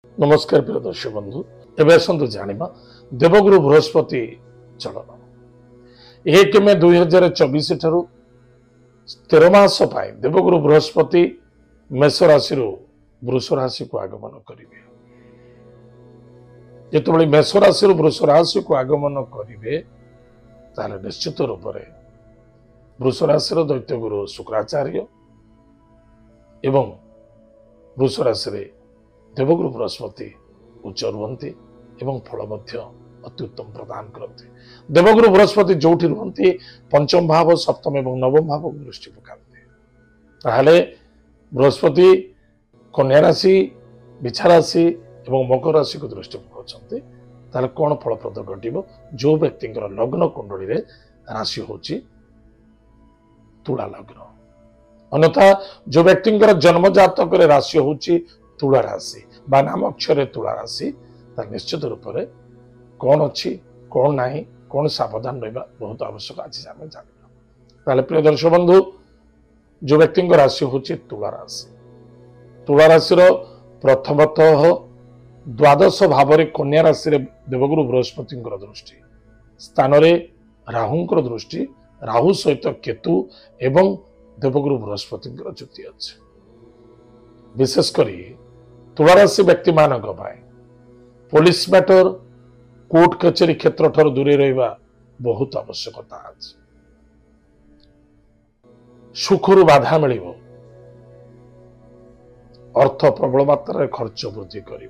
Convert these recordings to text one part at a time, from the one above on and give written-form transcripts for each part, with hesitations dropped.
नमस्कार प्रिय दर्शक बंधु एवं आसतु जाना देवगुरु बृहस्पति चलन 1 मे 2024 ठारू 13 मास देवगुरु बृहस्पति मेष राशि वृष राशि को आगमन करेंगे। जिते मेष राशि वृष राशि को आगमन करेंगे ताले निश्चित रूप से वृष राशि दैत्यगुरु शुक्राचार्य एवं वृष राशि देवगुरु बृहस्पति उच्च रुहंती एवं फल अति उत्तम प्रदान करते। देवगुरु बृहस्पति जो रुहंती पंचम भाव सप्तम एवं नवम भाव को दृष्टि पकाते ताहले बृहस्पति कन्या राशि बिछा राशि एवं मकर राशि को दृष्टि पकाउछन्ते ताहले कोन फलप्रद घटिबो। जो व्यक्ति लग्न कुंडली रे राशि होची तुला लग्न अन्यथा जो व्यक्ति जन्म जातक राशि होची तुला राशि बा नाम अक्षर तुला राशि निश्चित रूप से कौन अच्छी कौन नहीं कौन सावधान रहा बहुत आवश्यक आज आम जाना। प्रिय दर्शक बंधु जो व्यक्ति राशि हूँ तुला राशि प्रथमतः द्वादश भाव कन्या राशि देवगुरु बृहस्पति दृष्टि स्थान राहु दृष्टि राहु सहित केतु एवं देवगुरु बृहस्पति युति अच्छे। विशेषकर तुला राशि व्यक्ति मान पुलिस मैटर कोर्ट कचेरी क्षेत्र ठार दूरे रहा बहुत आवश्यकता आज। सुखरु बाधा मिल अर्थ प्रबल मात्रा खर्च वृद्धि कर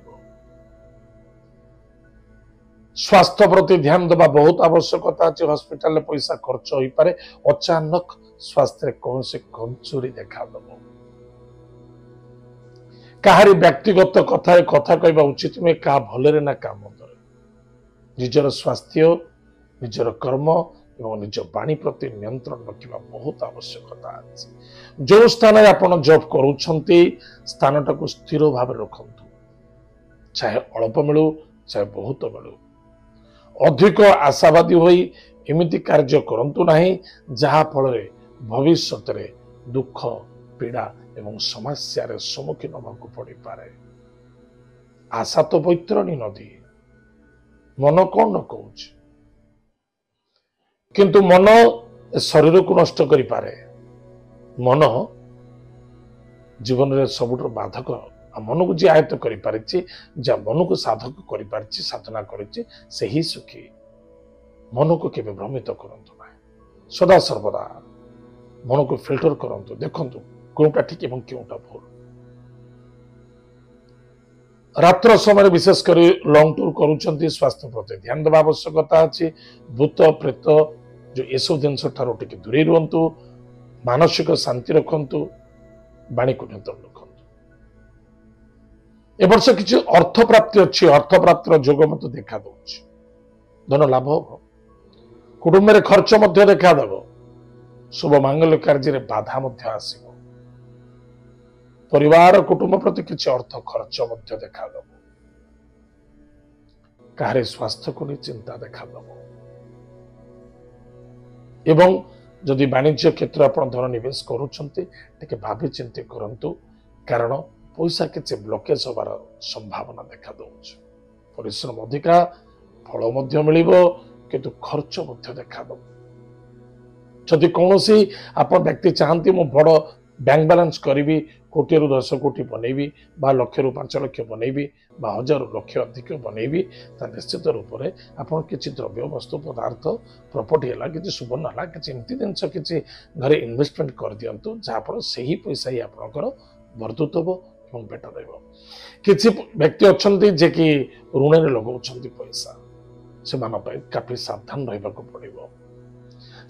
स्वास्थ्य प्रति ध्यान देवा बहुत आवश्यकता अच्छे। हॉस्पिटल पैसा खर्च हो पारे अचानक स्वास्थ्य कौन से कमजोरी देखा दब कहारी व्यक्तिगत कथा कहवा उचित नुहे क्या भल ना क्या मंद निजर स्वास्थ्य निजर कर्म एवं निज वाणी प्रति नियंत्रण रखा बहुत आवश्यकता अच्छे। जो स्थान आप जॉब करुँच स्थान टाक स्थिर भाव रखु चाहे अल्प मिलू चाहे बहुत मिलू अधिक आशावादी होई एमिति कार्य करंतु नहीं जहा फल भविष्य में दुख पीड़ा एवं समस्या सम्मुखीन होगा पड़ पारे। आशा तो बैतरणी नदी मन कौन न कहूँ किंतु मन शरीर को नष्ट कर पारे। मन जीवन में सबुठ बाधक मन को जी आयत्त कर मन को साधक कर साधना कर सुखी मन को केवे भ्रमित करंतु ना सदा सर्वदा मन को फिल्टर करंतु देखंतु कौटा ठीक एवं क्योंटा भूल। रात्र समय विशेषकर लंग टूर करुँच स्वास्थ्य प्रति ध्यान देवा आवश्यकता अच्छी। भूत प्रेत जो ये सब जिन टे दूरे रुहतु मानसिक शांति रखु वाणी को नियंत्रण रखु। ए वर्ष किसी अर्थ प्राप्ति अच्छी अर्थ प्राप्तिर जोग मत देखा दूसरी धन लाभ हम कुटुंब में खर्च देखा देव शुभ मांगल्य कार्य बाधा आसव परिवार कुटुंब प्रति किसी अर्थ खर्च देखा दब कहारे स्वास्थ्य को नहीं चिंता देखा दब एवं जदि वाणिज्य क्षेत्र आप धन निवेश करुँचे भावी चिंती करंतु कारण पैसा किसी ब्लकेज होबार संभावना देखा दौच। परिश्रम अधिका फल मिल किंतु खर्च देखा दब जदि कौन आप व्यक्ति चाहती मु बड़ बैंक बैलेंस करी कोटी रु 10 कोटी बनैबी बा लक्ष रु 5 लाख बनैबी बा 1000 लाख अधिक बनैबी निश्चित रूप से आप किसी द्रव्य वस्तु पदार्थ प्रॉपर्टी है कि सुवर्ण है कि एमती जिनस कि घरे इन्वेस्टमेंट कर दिंतु जहाँफल से ही पैसा ही आपंकर वर्धुत हम बेटर रही। व्यक्ति अच्छा जे कि ऋण में लगाउछन्ति पैसा से काफी सावधान रहा पड़ो।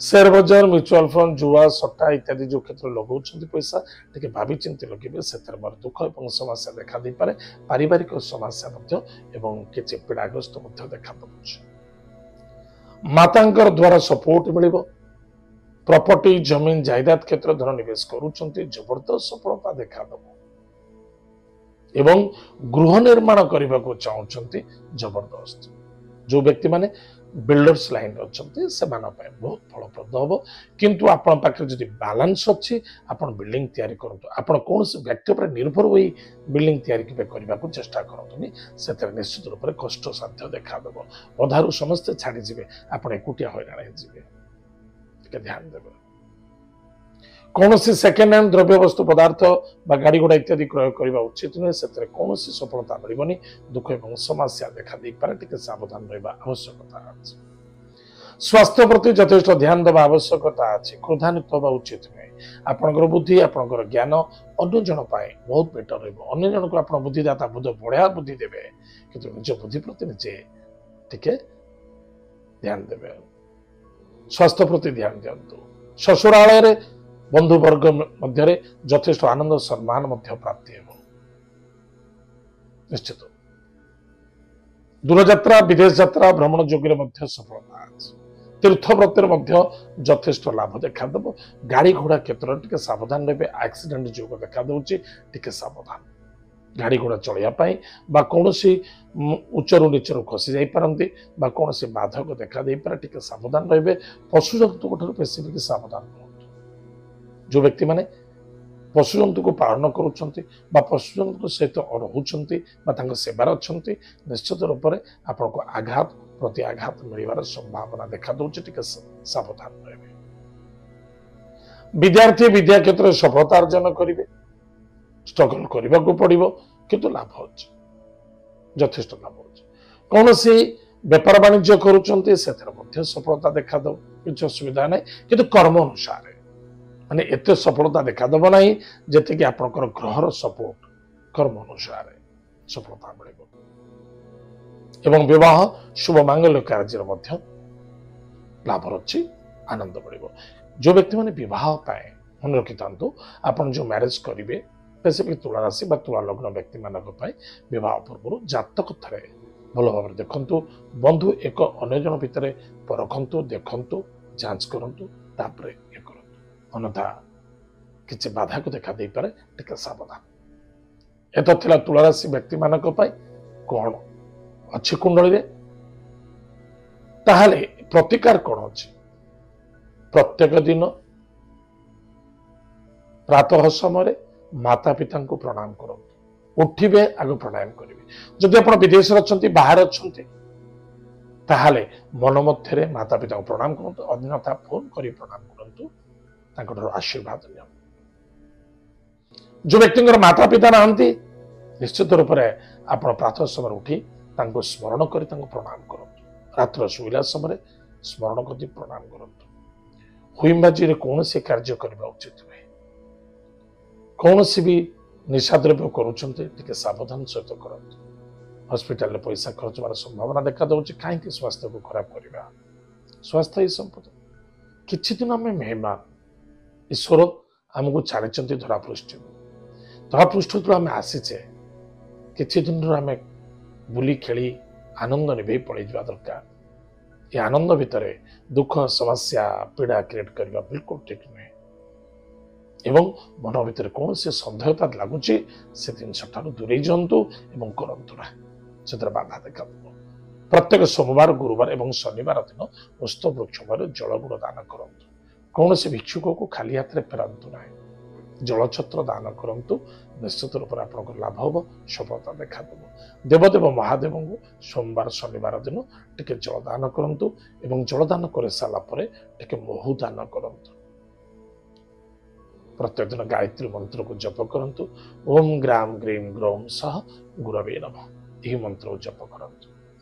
शेयर बजार म्यूचुअल फंड जुआ सट्टा इत्यादि जो क्षेत्र लगाउछन्ति पैसा टे भावी चिंती लगे से दुख और समस्या देखा दे पारे। पारिवारिक समस्या एवं किसी पीड़ाग्रस्त देखा दूसरी। मातांकर द्वारा सपोर्ट मिल प्रॉपर्टी जमीन जायदाद क्षेत्र धन निवेश करुँच जबरदस्त सफलता देखा दब एवं गृह निर्माण करने को चाहते जबरदस्त। जो व्यक्ति माने बिल्डर्स लाइन अच्छा से बहुत फलप्रद हम किंतु आपण पाखे जब बैलेंस अच्छी आप बिल्डिंग तैयारी करूँ आप कौन व्यक्ति पर निर्भर हो बिल्डिंग तैयारी करने को चेष्टा करतुनि से निश्चित रूप से कष्ट साध्य देखादेव अधारू समस्ते छाड़ीजे आप एकुटिया हईराण हो ध्यान देवे कौन सेकेंड हैंड द्रव्य वस्तु पदार्थ बा गाड़ी घोड़ा इत्यादि क्रय करने उचित नुहे से कौन सफलता मिलनी दुख और समस्या देखा दे पारे टिके सावधान रहा आवश्यकता अच्छी स्वास्थ्य प्रति यथेष्ट ध्यान देवा आवश्यकता अच्छी क्रोधान्वित होगा उचित नुहे आपंकर बुद्धि आपंकर ज्ञान अन्य जन बहुत बेटर रन जन को आप बुद्धिदाता बुद्ध बढ़िया बुद्धि देवे कि निज बुद्धि प्रति निजे टिके ध्यान देवे स्वास्थ्य प्रति ध्यान दिंतु ससुरालय बंधुवर्ग मध्य यथेष्ट आनंद सम्मान प्राप्ति हो निश्चित दूरयात्रा विदेश यात्रा भ्रमण जोगे सफलता तीर्थ व्रतर यथेष्ट लाभ देखादेव गाड़ी घोड़ा क्षेत्र टिके सावधान रहे एक्सीडेंट जोग देखा टिके सावधान गाड़ी घोड़ा चलैया कौन उच्चरू नीचरू खसी जापारती कौन बाधक देखा दे पारे टिके सावधान रहे पशु जंतु स्पेसिफिक सावधान जो व्यक्ति माने पशु जंतु को पालन करुँच पशु जंतु सहित रोच सेवार अच्छा निश्चित रूप से आपको आघात प्रति आघात मिलवार संभावना देखा दूसरी टिके सावधान रहे विद्यार्थी विद्या क्षेत्र में सफलता अर्जन करेंगे स्ट्रगल करने को पड़ो किंतु लाभ अच्छे यथेष्ट लाभ अच्छे कौन सी बेपार वाणिज्य करुँच सफलता देखा दो किसी असुविधा ना कि कर्म अनुसार माने एते सफलता देखादेव ना जी कि आपंकर ग्रहर सपोर्ट कर्म अनुसार सफलता मिल एवं विवाह शुभ मांगल्य कार्य लाभ अच्छी आनंद मिल जो व्यक्ति मैंने विवाह मन रखी था आप जो मैरेज करेंगे स्पेसिफिक तुला राशि तुला लग्न व्यक्ति मान विवाह पूर्व जातक थे भल भाव देखु बंधु एक अन्य जन भितर परखु देखु जांच करूँ तापर ये करूँ अन्यथा किसी बाधा को देखा दे पारे टिके सावधान एत थिला तुला राशि व्यक्ति मानक कौन अच्छी कुंडली ताहले प्रतिकार कौन अच्छी प्रत्येक दिन प्रातः समय माता पिता को प्रणाम करूँ उठिबे आग प्रणाम करेंगे जदि आप विदेश अच्छा बाहर अच्छा ताहले मन मध्य माता पिता को प्रणाम करूँ अन्यथा फोन कर प्रणाम करूँ आशीर्वाद जो व्यक्ति माता पिता ना निश्चित रूप से आप प्रातः समय उठी स्मरण कर प्रणाम करूँ रात्र शुला समय स्मरण कर प्रणाम करूँ हुईबाजी कौन से कार्य करने उचित नुहे कौन भी निशा द्रव्य करुँच सावधान सहित करूँ हॉस्पिटल में पैसा खर्च होवार संभावना देखा दूसरी कहीं स्वास्थ्य को खराब करवा स्वास्थ्य ही संपद किछि दिन आम मेहमान ईश्वर आमको छाड़ी धरापृष्ठ जो आम आसीचे किछि दिन आम बुली खेली आनंद निभे पड़े जा दरकार ये आनंद भितर दुख समस्या पीड़ा क्रिएट करने बिल्कुल ठीक नुहे एवं मन भितर कौन से सन्देहता लगुच से जिनसा दूरे जातु करतु ना से बाधा देखा प्रत्येक सोमवार गुरुवार और शनिवार दिन पुष्प वृक्ष जल गुड़ दान करूँ कौन से भिक्षुक को खाली हाथ में फेरतु ना जलछत्र दान करूँ निश्चित रूप से आप लाभ हम सफलता देखा देवदेव महादेव को सोमवार शनिवार दिन टिके जलदान करूँ और जलदान कर सारापर टिके महू दान करूँ प्रत्येक दिन गायत्री मंत्र को जप करूँ ओम ग्राम ग्रीम ग्रौम सह गुरवे नमः यह मंत्र को जप करूँ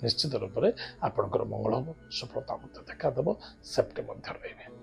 निश्चित रूप से आपंकर मंगल हम सफलता देखा सेफ्टी रही।